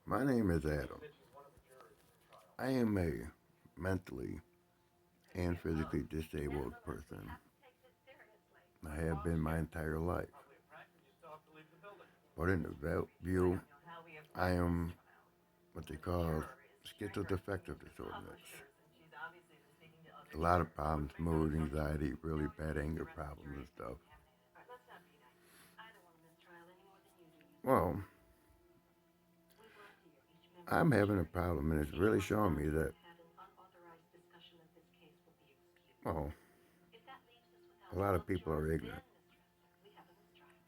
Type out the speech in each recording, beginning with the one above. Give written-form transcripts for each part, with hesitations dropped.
My name is Adam. I am a mentally and physically disabled person. I have been my entire life. But in the view, I am what they call schizoaffective disorder. A lot of problems, mood, anxiety, really bad anger problems and stuff. Well, I'm having a problem, and it's really showing me that, well, a lot of people are ignorant,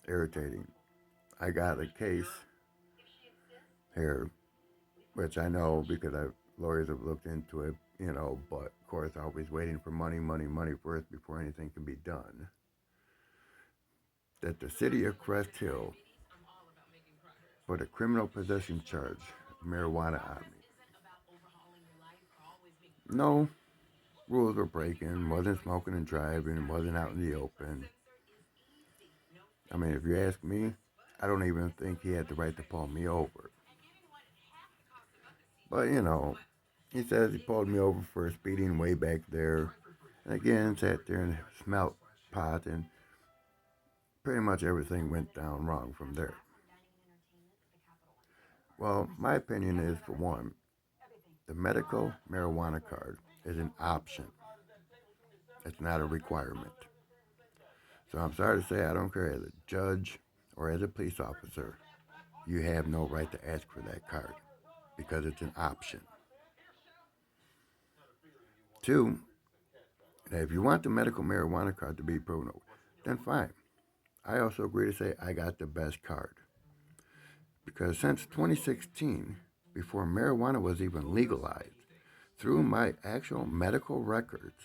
irritating. I got a case here, which I know because lawyers have looked into it, but of course, always waiting for money, money, money first before anything can be done. That the city of Crest Hill put a criminal possession charge of marijuana on me. No rules were breaking, wasn't smoking and driving, wasn't out in the open. I mean, if you ask me, I don't even think he had the right to pull me over. But, he says he pulled me over for speeding way back there. And again, sat there and smelt pot, and pretty much everything went down wrong from there. Well, my opinion is, for one, the medical marijuana card is an option. It's not a requirement. So I'm sorry to say, I don't care as a judge or as a police officer, you have no right to ask for that card because it's an option. Two, if you want the medical marijuana card to be proven, then fine. I also agree to say I got the best card because since 2016, before marijuana was even legalized, through my actual medical records,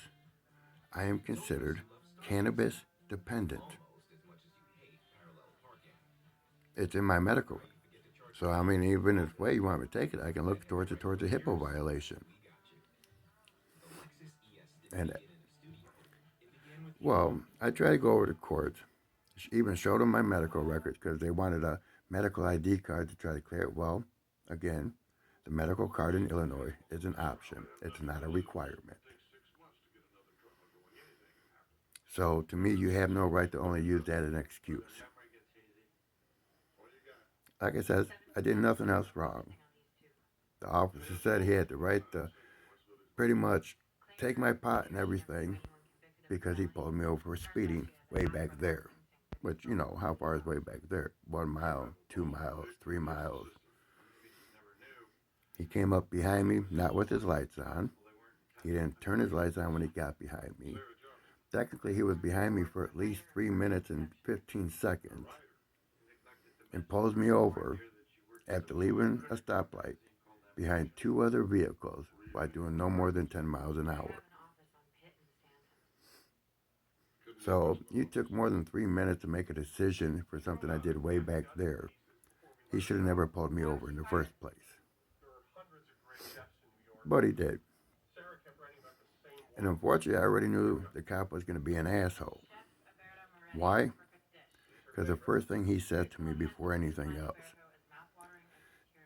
I am considered cannabis dependent. It's in my medical. So I mean, even if way you want me to take it, I can look towards a HIPAA violation. And well, I tried to go over to court, even showed them my medical records because they wanted a medical ID card to try to clear it. Well, again, the medical card in Illinois is an option. It's not a requirement. So to me, you have no right to only use that as an excuse. Like I said, I did nothing else wrong. The officer said he had the right to pretty much take my pot and everything because he pulled me over for speeding way back there. Which, how far is way back there? 1 mile, 2 miles, 3 miles. He came up behind me, not with his lights on. He didn't turn his lights on when he got behind me. Technically, he was behind me for at least 3 minutes and 15 seconds and pulls me over after leaving a stoplight behind two other vehicles by doing no more than 10 miles an hour. So you took more than 3 minutes to make a decision for something I did way back there. He should have never pulled me over in the first place. But he did. And unfortunately, I already knew the cop was going to be an asshole. Why? Because the first thing he said to me before anything else,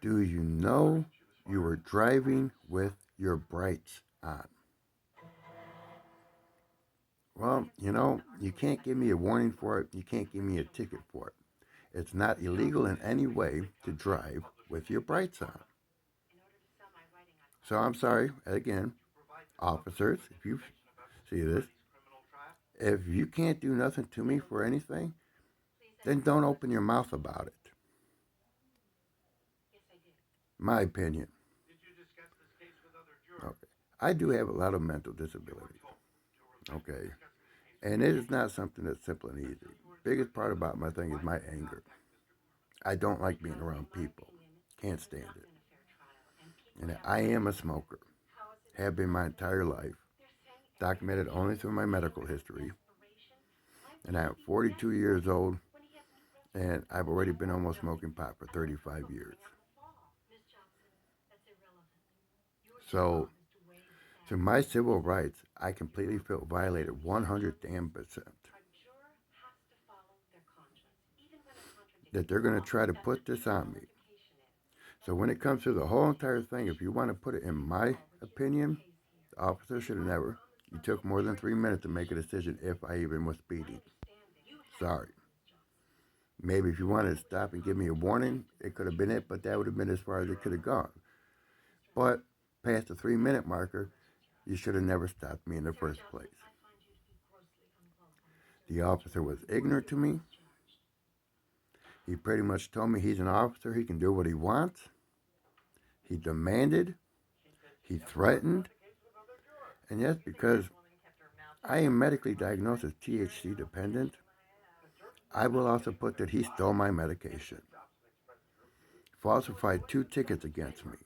do you know you were driving with your brights on? Well, you can't give me a warning for it. You can't give me a ticket for it. It's not illegal in any way to drive with your brights on. So I'm sorry, again, officers, if you see this, if you can't do nothing to me for anything, then don't open your mouth about it. My opinion. Okay. I do have a lot of mental disabilities. Okay. And it is not something that's simple and easy. Biggest part about my thing is my anger. I don't like being around people. Can't stand it. And I am a smoker. Have been my entire life. Documented only through my medical history. And I am 42 years old, and I've already been almost smoking pot for 35 years. So, to my civil rights, I completely feel violated 100 damn percent. That they're going to try to put this on me. So when it comes to the whole entire thing, if you want to put it in my opinion, the officer should have never. You took more than 3 minutes to make a decision if I even was speeding. Sorry. Maybe if you wanted to stop and give me a warning, it could have been it, but that would have been as far as it could have gone. But past the 3 minute marker, you should have never stopped me in the first place. The officer was ignorant to me. He pretty much told me he's an officer, he can do what he wants. He demanded, he threatened, and yes, because I am medically diagnosed as THC dependent, I will also put that he stole my medication, falsified 2 tickets against me,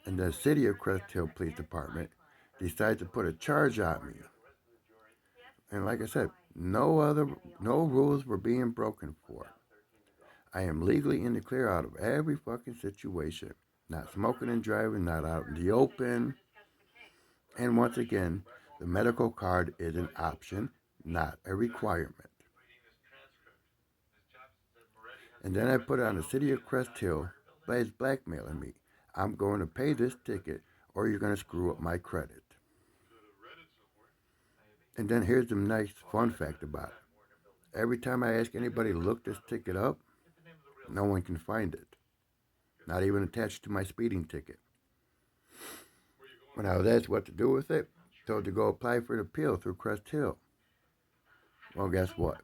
and the city of Crest Hill Police Department decided to put a charge on me. And like I said, no rules were being broken for. I am legally in the clear out of every fucking situation. Not smoking and driving, not out in the open. And once again, the medical card is an option, not a requirement. And then I put it on the city of Crest Hill, but it's blackmailing me. I'm going to pay this ticket or you're going to screw up my credit. And then here's the nice fun fact about it. Every time I ask anybody to look this ticket up, no one can find it. Not even attached to my speeding ticket. When I was asked what to do with it, told to go apply for an appeal through Crest Hill. Well, guess what?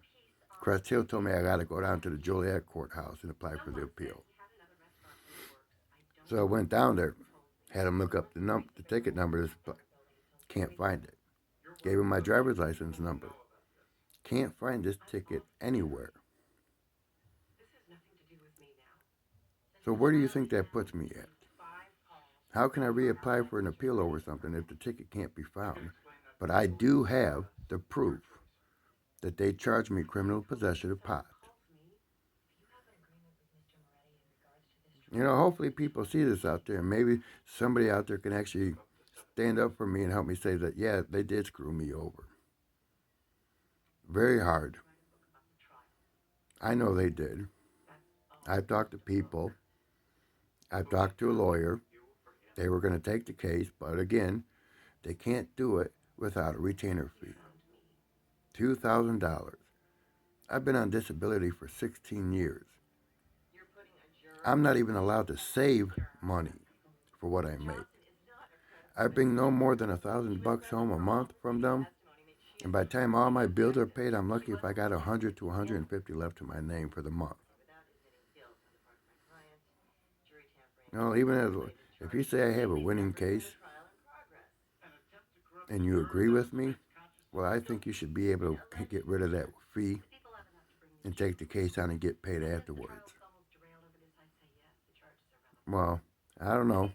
Crest Hill told me I got to go down to the Joliet courthouse and apply for the appeal. So I went down there, had him look up the ticket number. Can't find it. Gave him my driver's license number. Can't find this ticket anywhere. So where do you think that puts me at? How can I reapply for an appeal over something if the ticket can't be found? But I do have the proof that they charged me criminal possession of pot. Hopefully people see this out there. Maybe somebody out there can actually stand up for me and help me say that, yeah, they did screw me over. Very hard. I know they did. I've talked to people. I've talked to a lawyer. They were going to take the case, but again, they can't do it without a retainer fee. $2,000. I've been on disability for 16 years. I'm not even allowed to save money for what I make. I bring no more than $1,000 home a month from them, and by the time all my bills are paid, I'm lucky if I got 100 to 150 left to my name for the month. Even if you say I have a winning case and you agree with me, well, I think you should be able to get rid of that fee and take the case on and get paid afterwards. Well, I don't know.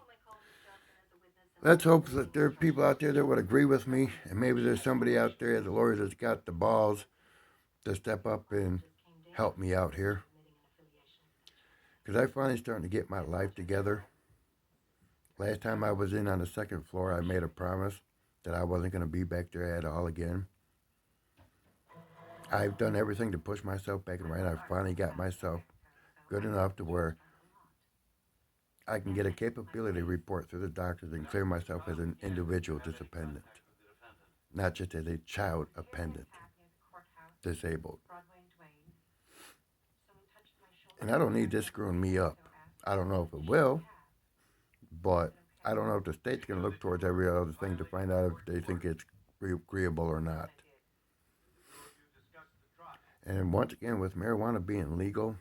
Let's hope that there are people out there that would agree with me, and maybe there's somebody out there, the lawyer, that's got the balls to step up and help me out here. Because I'm finally starting to get my life together. Last time I was in on the second floor, I made a promise that I wasn't going to be back there at all again. I've done everything to push myself back and right. I finally got myself good enough to where I can get a capability report through the doctors and clear myself as an individual dependent, not just as a child appendant, disabled. And I don't need this screwing me up. I don't know if it will, but I don't know if the state's going to look towards every other thing to find out if they think it's agreeable or not. And once again, with marijuana being legal,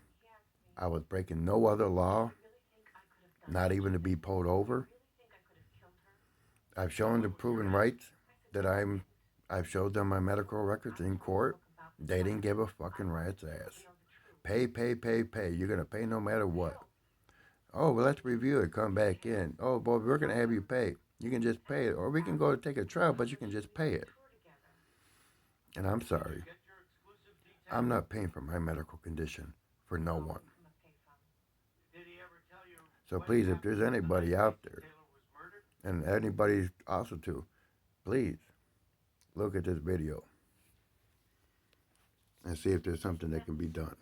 I was breaking no other law, not even to be pulled over. I've shown the proven rights that I've showed them my medical records in court. They didn't give a fucking rat's ass. Pay, pay, pay, pay. You're going to pay no matter what. Oh, well, let's review it. Come back in. Oh, boy, we're going to have you pay. You can just pay it. Or we can go to take a trial, but you can just pay it. And I'm sorry. I'm not paying for my medical condition for no one. So please, if there's anybody out there, and anybody also too, please look at this video and see if there's something that can be done.